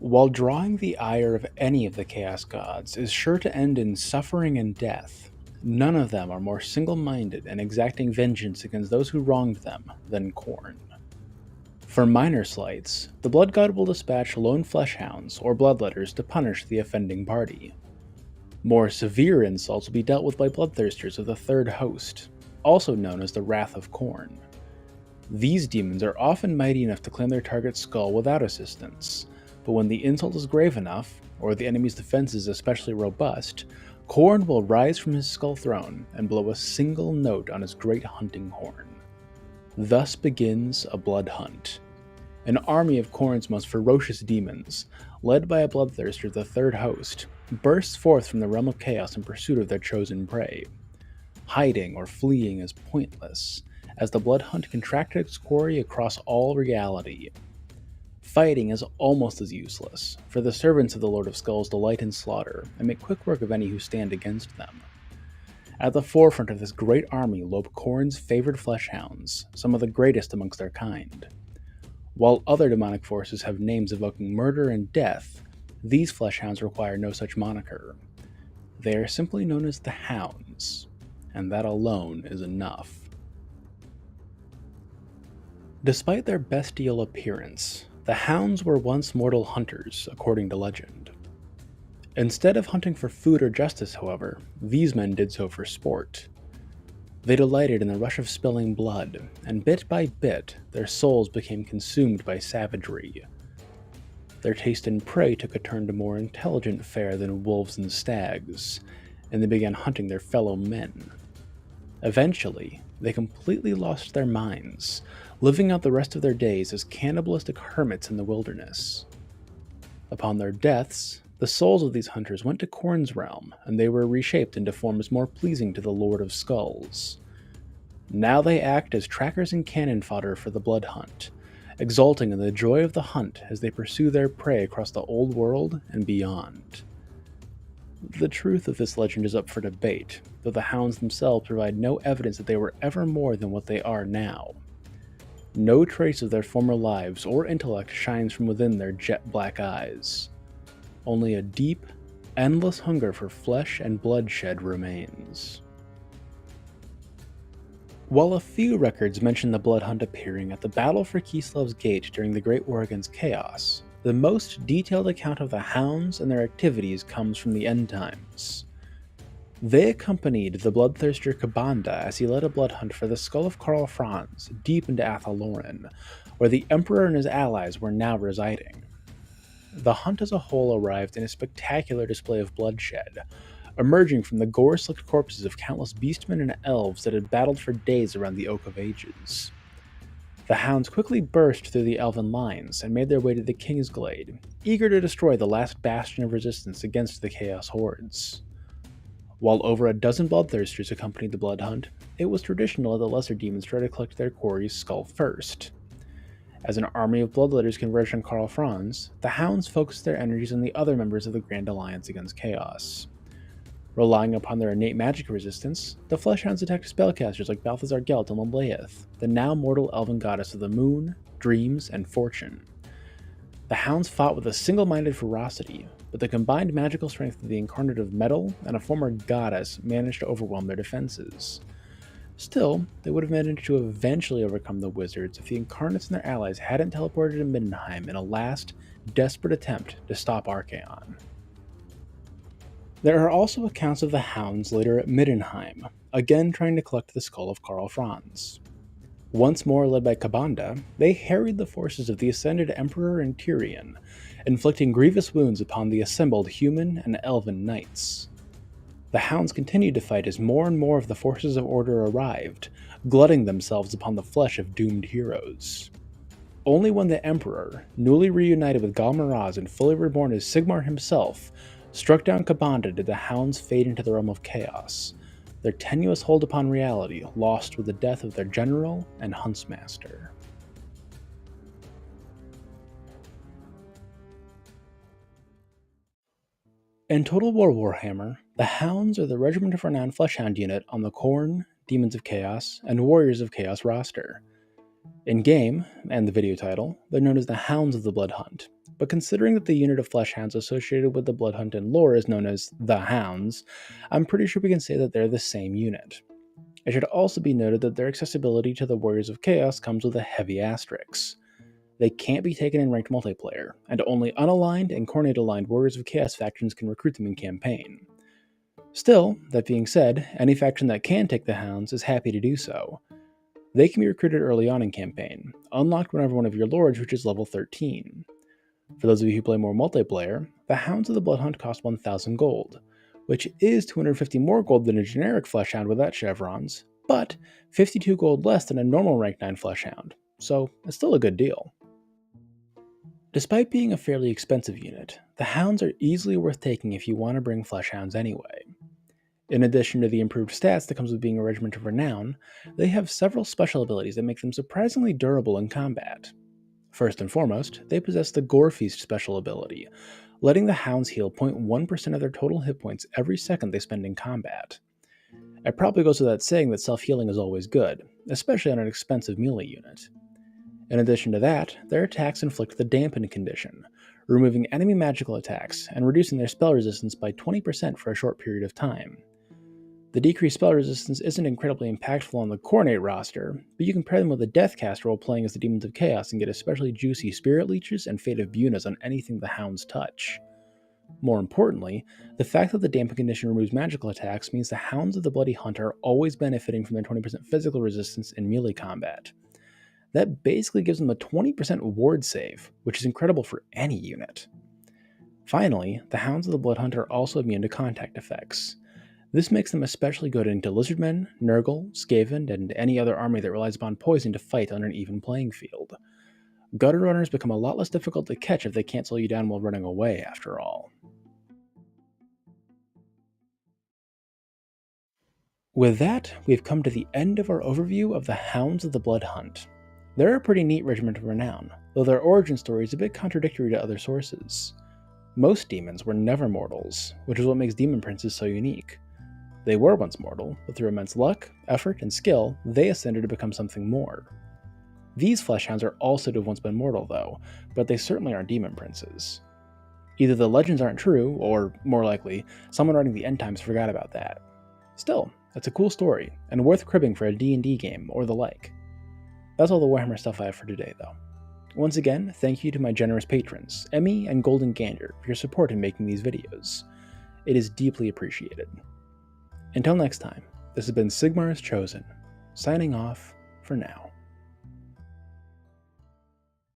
While drawing the ire of any of the Chaos Gods is sure to end in suffering and death, none of them are more single-minded and exacting vengeance against those who wronged them than Khorne. For minor slights, the Blood God will dispatch lone fleshhounds or bloodletters to punish the offending party. More severe insults will be dealt with by bloodthirsters of the Third Host, also known as the Wrath of Khorne. These demons are often mighty enough to claim their target's skull without assistance, but when the insult is grave enough, or the enemy's defense is especially robust, Khorne will rise from his skull throne and blow a single note on his great hunting horn. Thus begins a blood hunt. An army of Khorne's most ferocious demons, led by a bloodthirster of the Third Host, bursts forth from the realm of chaos in pursuit of their chosen prey. Hiding or fleeing is pointless, as the blood hunt can track its quarry across all reality. Fighting is almost as useless, for the servants of the Lord of Skulls delight in slaughter and make quick work of any who stand against them. At the forefront of this great army lope Khorne's favored fleshhounds, some of the greatest amongst their kind. While other demonic forces have names evoking murder and death, these fleshhounds require no such moniker. They are simply known as the Hounds, and that alone is enough. Despite their bestial appearance, the Hounds were once mortal hunters, according to legend. Instead of hunting for food or justice, however, these men did so for sport. They delighted in the rush of spilling blood, and bit by bit, their souls became consumed by savagery. Their taste in prey took a turn to more intelligent fare than wolves and stags, and they began hunting their fellow men. Eventually, they completely lost their minds, living out the rest of their days as cannibalistic hermits in the wilderness. Upon their deaths, the souls of these hunters went to Khorne's realm, and they were reshaped into forms more pleasing to the Lord of Skulls. Now they act as trackers and cannon fodder for the blood hunt, exulting in the joy of the hunt as they pursue their prey across the old world and beyond. The truth of this legend is up for debate, though the Hounds themselves provide no evidence that they were ever more than what they are now. No trace of their former lives or intellect shines from within their jet-black eyes. Only a deep, endless hunger for flesh and bloodshed remains. While a few records mention the Blood Hunt appearing at the Battle for Kislev's Gate during the Great War against Chaos, the most detailed account of the Hounds and their activities comes from the End Times. They accompanied the bloodthirster Kabanda as he led a blood hunt for the skull of Karl Franz deep into Athaloran, where the Emperor and his allies were now residing. The hunt as a whole arrived in a spectacular display of bloodshed, emerging from the gore-slicked corpses of countless beastmen and elves that had battled for days around the Oak of Ages. The Hounds quickly burst through the elven lines and made their way to the Kingsglade, eager to destroy the last bastion of resistance against the Chaos Hordes. While over a dozen bloodthirsters accompanied the blood hunt, it was traditional that the lesser demons try to collect their quarry's skull first. As an army of bloodletters converged on Karl Franz, the Hounds focused their energies on the other members of the Grand Alliance against Chaos. Relying upon their innate magic resistance, the Fleshhounds attacked spellcasters like Balthazar Gelt and Lambleath, the now mortal elven goddess of the moon, dreams, and fortune. The Hounds fought with a single-minded ferocity, but the combined magical strength of the incarnate of metal and a former goddess managed to overwhelm their defenses. Still, they would have managed to eventually overcome the wizards if the incarnates and their allies hadn't teleported to Middenheim in a last, desperate attempt to stop Archaon. There are also accounts of the Hounds later at Middenheim, again trying to collect the skull of Karl Franz. Once more led by Kabanda, they harried the forces of the ascended Emperor and Tyrion, inflicting grievous wounds upon the assembled human and elven knights. The Hounds continued to fight as more and more of the forces of order arrived, glutting themselves upon the flesh of doomed heroes. Only when the Emperor, newly reunited with Galmaraz and fully reborn as Sigmar himself, struck down Kabanda did the Hounds fade into the realm of chaos, their tenuous hold upon reality lost with the death of their general and huntsmaster. In Total War Warhammer, the Hounds are the Regiment of Renown Fleshhound unit on the Khorne, Demons of Chaos, and Warriors of Chaos roster. In-game, and the video title, they're known as the Hounds of the Blood Hunt, but considering that the unit of flesh hounds associated with the Blood Hunt in lore is known as the Hounds, I'm pretty sure we can say that they're the same unit. It should also be noted that their accessibility to the Warriors of Chaos comes with a heavy asterisk. They can't be taken in ranked multiplayer, and only unaligned and Khorne-aligned Warriors of Chaos factions can recruit them in campaign. Still, that being said, any faction that can take the Hounds is happy to do so. They can be recruited early on in campaign, unlocked whenever one of your lords reaches level 13. For those of you who play more multiplayer, the Hounds of the Blood Hunt cost 1,000 gold, which is 250 more gold than a generic Fleshhound without chevrons, but 52 gold less than a normal rank 9 Fleshhound, so it's still a good deal. Despite being a fairly expensive unit, the Hounds are easily worth taking if you want to bring Fleshhounds anyway. In addition to the improved stats that comes with being a Regiment of Renown, they have several special abilities that make them surprisingly durable in combat. First and foremost, they possess the Gore Feast special ability, letting the Hounds heal 0.1% of their total hit points every second they spend in combat. It probably goes without saying that self-healing is always good, especially on an expensive melee unit. In addition to that, their attacks inflict the Dampen condition, removing enemy magical attacks and reducing their spell resistance by 20% for a short period of time. The decreased spell resistance isn't incredibly impactful on the Khorne roster, but you can pair them with a Deathcaster while playing as the Demons of Chaos and get especially juicy Spirit Leeches and Fate of Bunas on anything the Hounds touch. More importantly, the fact that the Dampen condition removes magical attacks means the Hounds of the Bloody Hunt are always benefiting from their 20% physical resistance in melee combat. That basically gives them a 20% ward save, which is incredible for any unit. Finally, the Hounds of the Blood Hunt are also immune to contact effects. This makes them especially good into Lizardmen, Nurgle, Skaven, and any other army that relies upon poison to fight on an even playing field. Gutter runners become a lot less difficult to catch if they can't slow you down while running away, after all. With that, we've come to the end of our overview of the Hounds of the Blood Hunt. They're a pretty neat regiment of renown, though their origin story is a bit contradictory to other sources. Most demons were never mortals, which is what makes demon princes so unique. They were once mortal, but through immense luck, effort, and skill, they ascended to become something more. These fleshhounds are also to have once been mortal, though, but they certainly aren't demon princes. Either the legends aren't true, or, more likely, someone writing the end times forgot about that. Still, it's a cool story, and worth cribbing for a D&D game or the like. That's all the Warhammer stuff I have for today, though. Once again, thank you to my generous patrons, Emmy and Golden Gander, for your support in making these videos. It is deeply appreciated. Until next time, this has been Sigmar's Chosen, signing off for now.